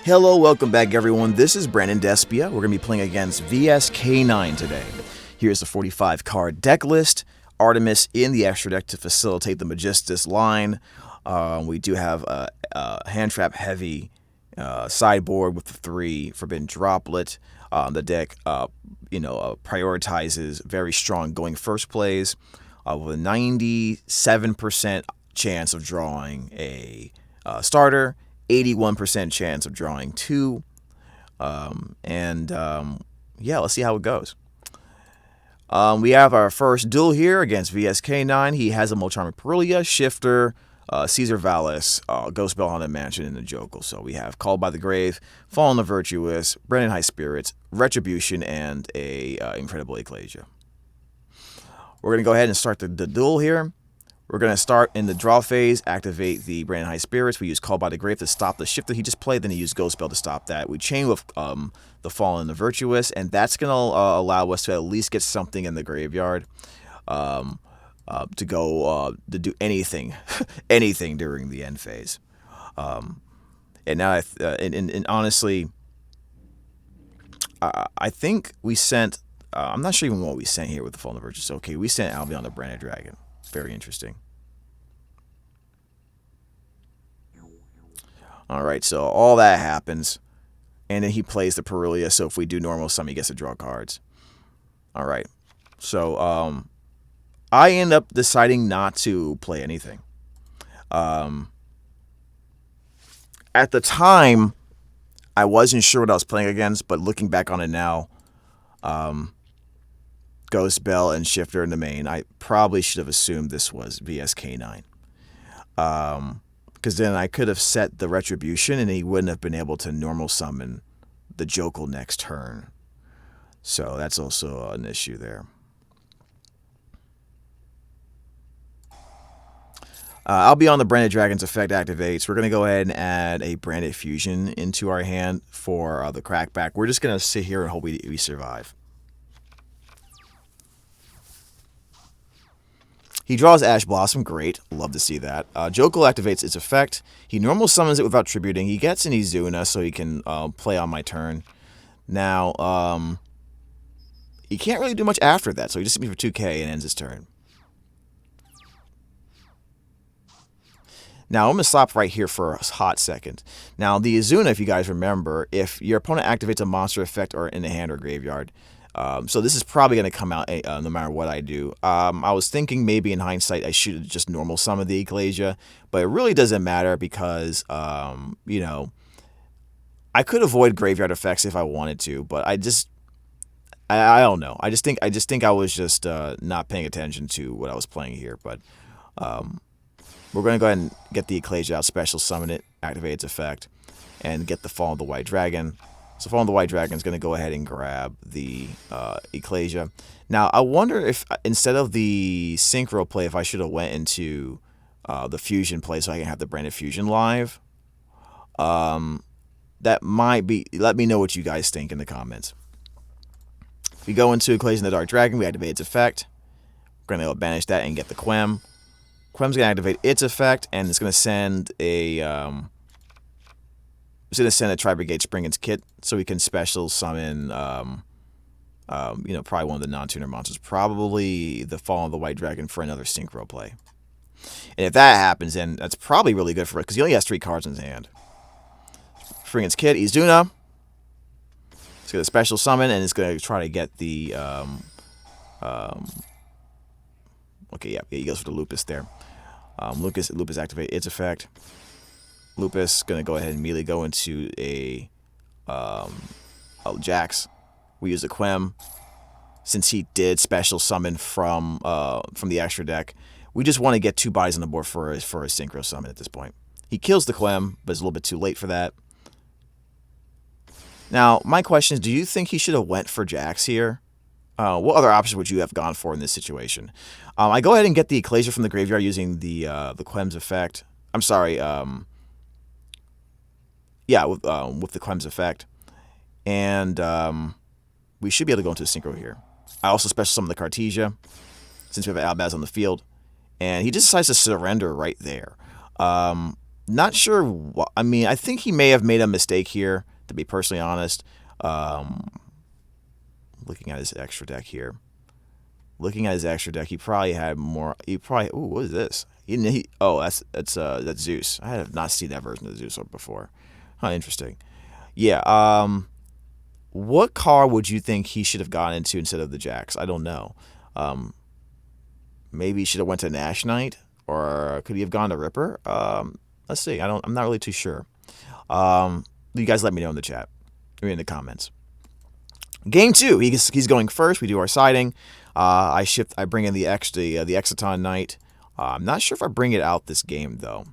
Hello, welcome back everyone. This is Brandon Despia. We're going to be playing against VSK9 today. Here's the 45 card deck list. Artemis in the extra deck to facilitate the Magistus line. We do have a hand trap heavy sideboard with the 3 Forbidden Droplet. The deck prioritizes very strong going first plays with a 97% chance of drawing a starter. 81% chance of drawing 2. Yeah, let's see how it goes. We have our first duel here against VSK9. He has a Molcharming Parulia, Shifter, Caesar Vallis, Ghost Bell Haunted Mansion, and the Jokel. So we have Called by the Grave, Fallen the Virtuous, Brandon High Spirits, Retribution, and a Incredible Ecclesia. We're going to go ahead and start the duel here. We're going to start in the draw phase, activate the Brandon High Spirits. We use Call by the Grave to stop the Shifter he just played, then he used Ghost Bell to stop that. We chain with the Fallen and the Virtuous, and that's going to allow us to at least get something in the graveyard to do anything, anything during the end phase. And now, honestly, I think we sent, I'm not sure even what we sent here with the Fallen and the Virtuous. Okay, we sent Albion the Branded Dragon. Very interesting. Alright, so all that happens. And then he plays the Parulia, so if we do normal sum, he gets to draw cards. Alright. So, I end up deciding not to play anything. At the time, I wasn't sure what I was playing against, but looking back on it now, Ghost Bell and Shifter in the main, I probably should have assumed this was VSK9. Because then I could have set the Retribution and he wouldn't have been able to normal summon the Jokel next turn. So that's also an issue there. I'll be on the Branded Dragon's effect activates. We're going to go ahead and add a Branded Fusion into our hand for the crackback. We're just going to sit here and hope we survive. He draws Ash Blossom, great, love to see that. Jokel activates its effect. He normal summons it without tributing. He gets an Izuna so he can play on my turn. Now, he can't really do much after that, so he just hit me for 2k and ends his turn. Now, I'm going to stop right here for a hot second. Now, the Izuna, if you guys remember, if your opponent activates a monster effect or in the hand or graveyard, so this is probably going to come out no matter what I do. I was thinking maybe in hindsight I should just normal summon the Ecclesia, but it really doesn't matter because, I could avoid graveyard effects if I wanted to, but I don't know. I just think I was just not paying attention to what I was playing here, but we're going to go ahead and get the Ecclesia out, special summon it, activate its effect, and get the Fall of the White Dragon. So Fall of the White Dragon is going to go ahead and grab the Ecclesia. Now, I wonder if instead of the Synchro play, if I should have went into the Fusion play so I can have the Branded Fusion live. That might be... Let me know what you guys think in the comments. We go into Ecclesia and the Dark Dragon. We activate its effect. We're going to banish that and get the Quem. Quem's going to activate its effect, and it's going to send a... It's going to send a Tri-Brigade Springen's Kit so we can special summon, probably one of the non-tuner monsters. Probably the Fall of the White Dragon for another Synchro play. And if that happens, then that's probably really good for us because he only has 3 cards in his hand. Springen's Kit, Izuna. It's going to special summon, and it's going to try to get the... okay, yeah, he goes for the Lupus there. Lupus activate its effect. Lupus going to go ahead and immediately go into a Jax. We use a Quem. Since he did special summon from the extra deck, we just want to get 2 bodies on the board for a Synchro summon at this point. He kills the Quem, but it's a little bit too late for that. Now, my question is, do you think he should have went for Jax here? What other options would you have gone for in this situation? I go ahead and get the Ecclesia from the graveyard using the Quem's effect. I'm sorry, yeah, with the Quem's effect. And we should be able to go into a Synchro here. I also special summon the Cartesia, since we have an Albaz on the field. And he just decides to surrender right there. Not sure. I mean, I think he may have made a mistake here, to be personally honest. Um, looking at his extra deck here. Looking at his extra deck, he probably had more. He probably. Ooh, what is this? Oh, that's Zeus. I have not seen that version of Zeus before. Huh, interesting. Yeah. What card would you think he should have gone into instead of the Jacks? I don't know. Um, maybe he should have went to Nash Knight, or could he have gone to Ripper? Let's see. I'm not really too sure. You guys let me know in the chat or in the comments. Game 2. He's going first. We do our siding. I bring in the Exoton Knight. I'm not sure if I bring it out this game though.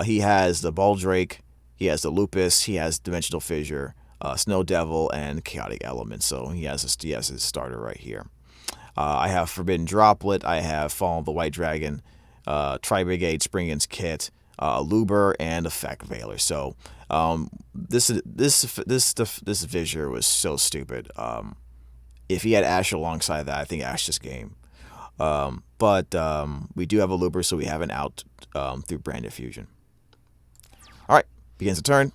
He has the Baldrake. He has the Lupus. He has Dimensional Fissure, Snow Devil, and Chaotic Element. So he has his starter right here. I have Forbidden Droplet. I have Fallen of the White Dragon, Tri-Brigade, Springin's Kit, Luber, and Effect Veiler. So this Visure was so stupid. If he had Ash alongside that, I think Ash just game. But we do have a Luber, so we have an out through Branded Fusion. All right, begins the turn.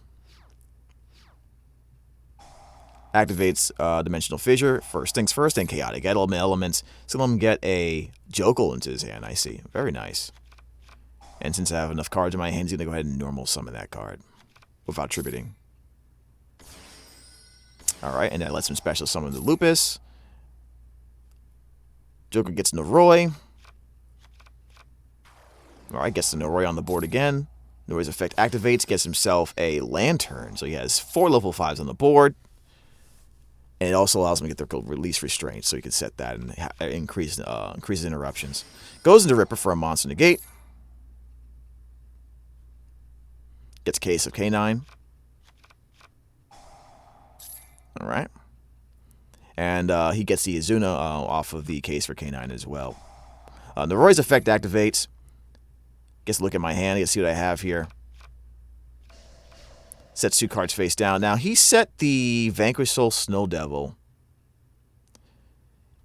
Activates Dimensional Fissure. First things first, and Chaotic Elements. So let him get a Jokel into his hand, I see. Very nice. And since I have enough cards in my hand, he's going to go ahead and normal summon that card without tributing. Alright, and that lets him special summon the Lupus. Joker gets Noroi. Alright, gets the Noroi on the board again. Noroi's effect activates, gets himself a Lantern. So he has 4 level 5s on the board. And it also allows him to get the release restraint, so he can set that and increase interruptions. Goes into Ripper for a monster negate. Gets Case of K9. Alright. And he gets the Izuna off of the Case for K9 as well. Noroi's effect activates. Gets to look at my hand, gets to see what I have here. Sets 2 cards face down. Now, he set the Vanquish Soul Snow Devil.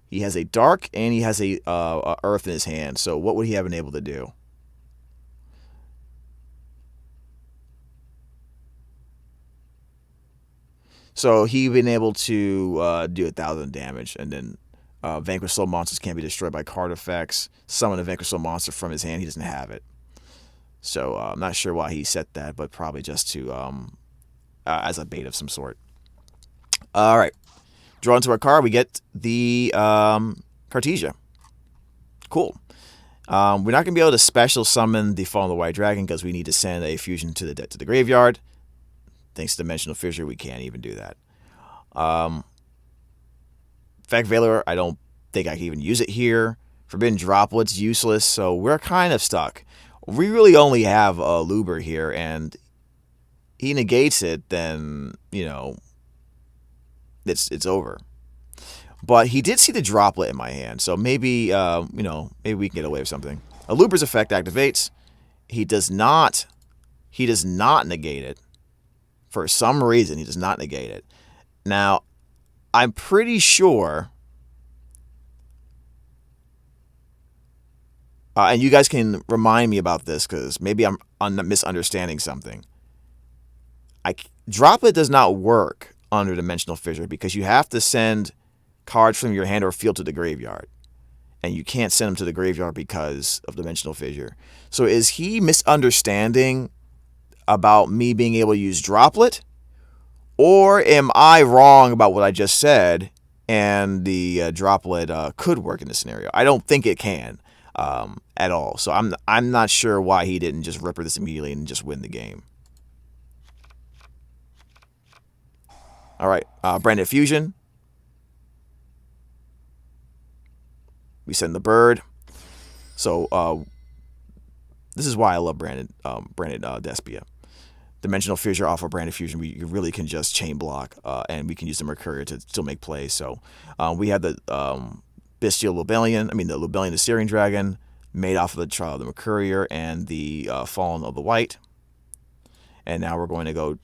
He has a Dark and he has a Earth in his hand. So what would he have been able to do? So he'd been able to do 1,000 damage. And then Vanquish Soul monsters can't be destroyed by card effects. Summon a Vanquish Soul monster from his hand. He doesn't have it. So I'm not sure why he set that, but probably just to as a bait of some sort. All right. Draw into our card. We get the Cartesia. Cool. We're not going to be able to special summon the Fallen of the White Dragon because we need to send a fusion to the graveyard. Thanks to Dimensional Fissure, we can't even do that. Effect Veiler, I don't think I can even use it here. Forbidden Droplet's useless, so we're kind of stuck. We really only have a Luber here, and he negates it, then, you know, it's over. But he did see the Droplet in my hand, so maybe, maybe we can get away with something. A Luber's effect activates. He does not negate it. For some reason, he does not negate it. Now, I'm pretty sure, and you guys can remind me about this because maybe I'm misunderstanding something. Droplet does not work under Dimensional Fissure because you have to send cards from your hand or field to the graveyard. And you can't send them to the graveyard because of Dimensional Fissure. So is he misunderstanding about me being able to use Droplet? Or am I wrong about what I just said and the Droplet could work in this scenario? I don't think it can at all. So I'm not sure why he didn't just Ripper this immediately and just win the game. All right, Branded Fusion. We send the bird. So this is why I love branded Despia. Dimensional Fissure off of Branded Fusion, we really can just chain block, and we can use the Mercurial to still make plays. So we have the Bestial Lubellion, the Lubellion Assyrian Dragon, made off of the Trial of the Mercurial and the Fallen of the White. And now we're going to go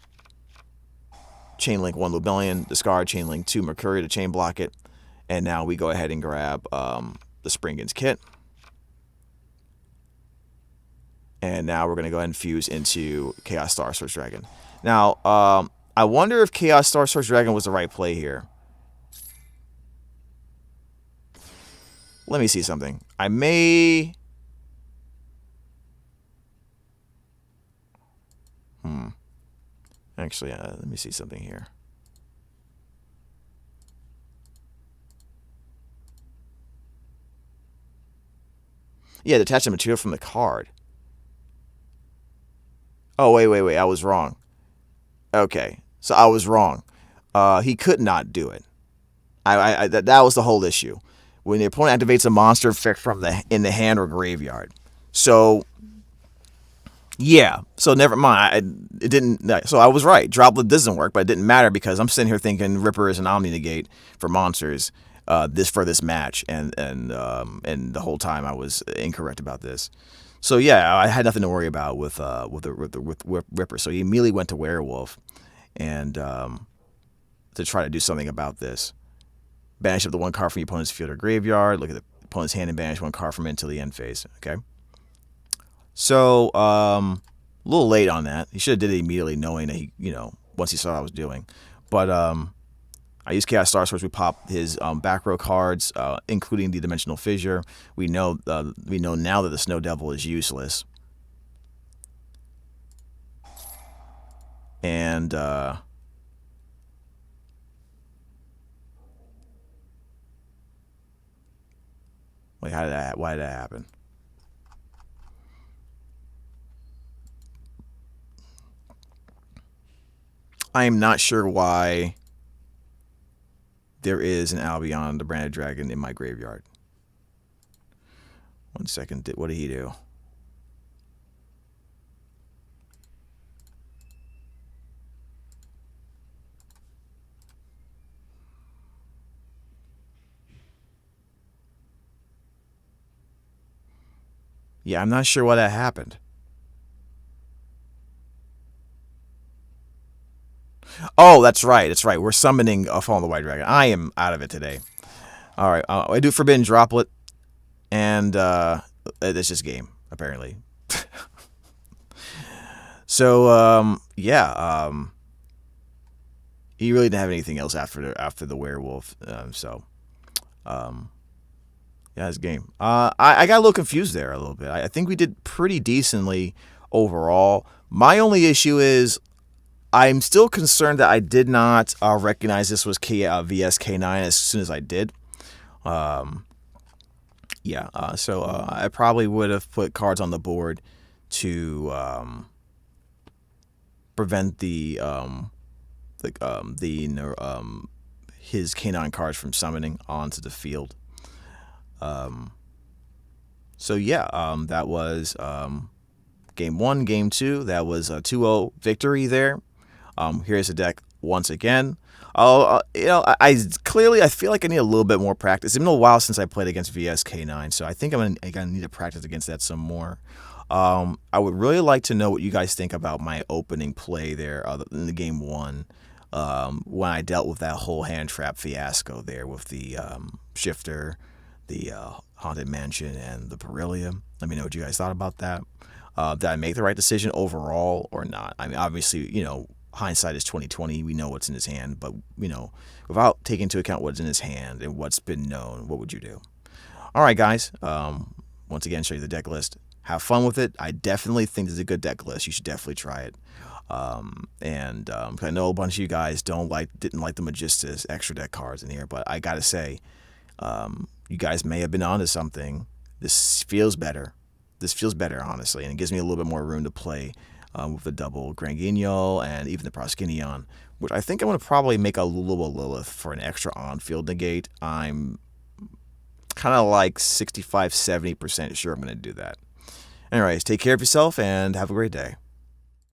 Chainlink 1 Lubellion, discard Chainlink 2 Mercurial to chain block it. And now we go ahead and grab the Springin's Kit. And now we're going to go ahead and fuse into Chaos Star Source Dragon. Now, I wonder if Chaos Star Source Dragon was the right play here. Let me see something. I may... Actually, let me see something here. Yeah, detach the material from the card. Oh, wait. I was wrong. Okay, so I was wrong. He could not do it. That was the whole issue. When the opponent activates a monster effect from in the hand or graveyard. So... yeah, so never mind. It didn't. So I was right. Droplet doesn't work, but it didn't matter because I'm sitting here thinking Ripper is an Omni Negate for monsters. This match, and the whole time I was incorrect about this. So yeah, I had nothing to worry about with Ripper. So he immediately went to Werewolf, and to try to do something about this. Banish up the one card from the opponent's field or graveyard. Look at the opponent's hand and banish one card from it until the end phase. Okay. So, a little late on that. He should have did it immediately, knowing that he, once he saw what I was doing. But I used Chaos Star Source. We pop his back row cards, including the Dimensional Fissure. We know now that the Snow Devil is useless. And wait, why did that happen? I am not sure why there is an Albion, the Branded Dragon, in my graveyard. 1 second. What did he do? Yeah, I'm not sure why that happened. Oh, that's right. We're summoning a Fall of the White Dragon. I am out of it today. All right. I do Forbidden Droplet, and it's just game, apparently. So, yeah. He really didn't have anything else after the Werewolf. Yeah, it's game. I got a little confused there a little bit. I think we did pretty decently overall. My only issue is I'm still concerned that I did not recognize this was VSK9 as soon as I did. Yeah, so I probably would have put cards on the board to prevent his K9 cards from summoning onto the field. So yeah, that was game 1, game 2. That was a 2-0 victory there. Here's the deck once again. I feel like I need a little bit more practice. It's been a while since I played against VSK9, so I think I'm gonna need to practice against that some more. I would really like to know what you guys think about my opening play there in the game 1, when I dealt with that whole hand trap fiasco there with the shifter, the Haunted Mansion, and the Beryllium. Let me know what you guys thought about that. Did I make the right decision overall or not? I mean, obviously, hindsight is 20/20. We know what's in his hand, but without taking into account what's in his hand and what's been known, what would you do? All right, guys. Once again, show you the deck list. Have fun with it. I definitely think this is a good deck list. You should definitely try it. I know a bunch of you guys didn't like the Magistus extra deck cards in here, but I gotta say, you guys may have been onto something. This feels better. Honestly, and it gives me a little bit more room to play with the double Grand Guignol and even the Proskinion, which I think I'm going to probably make a Lulu Lilith for an extra on-field negate. I'm kind of like 65-70% sure I'm going to do that. Anyways, take care of yourself and have a great day.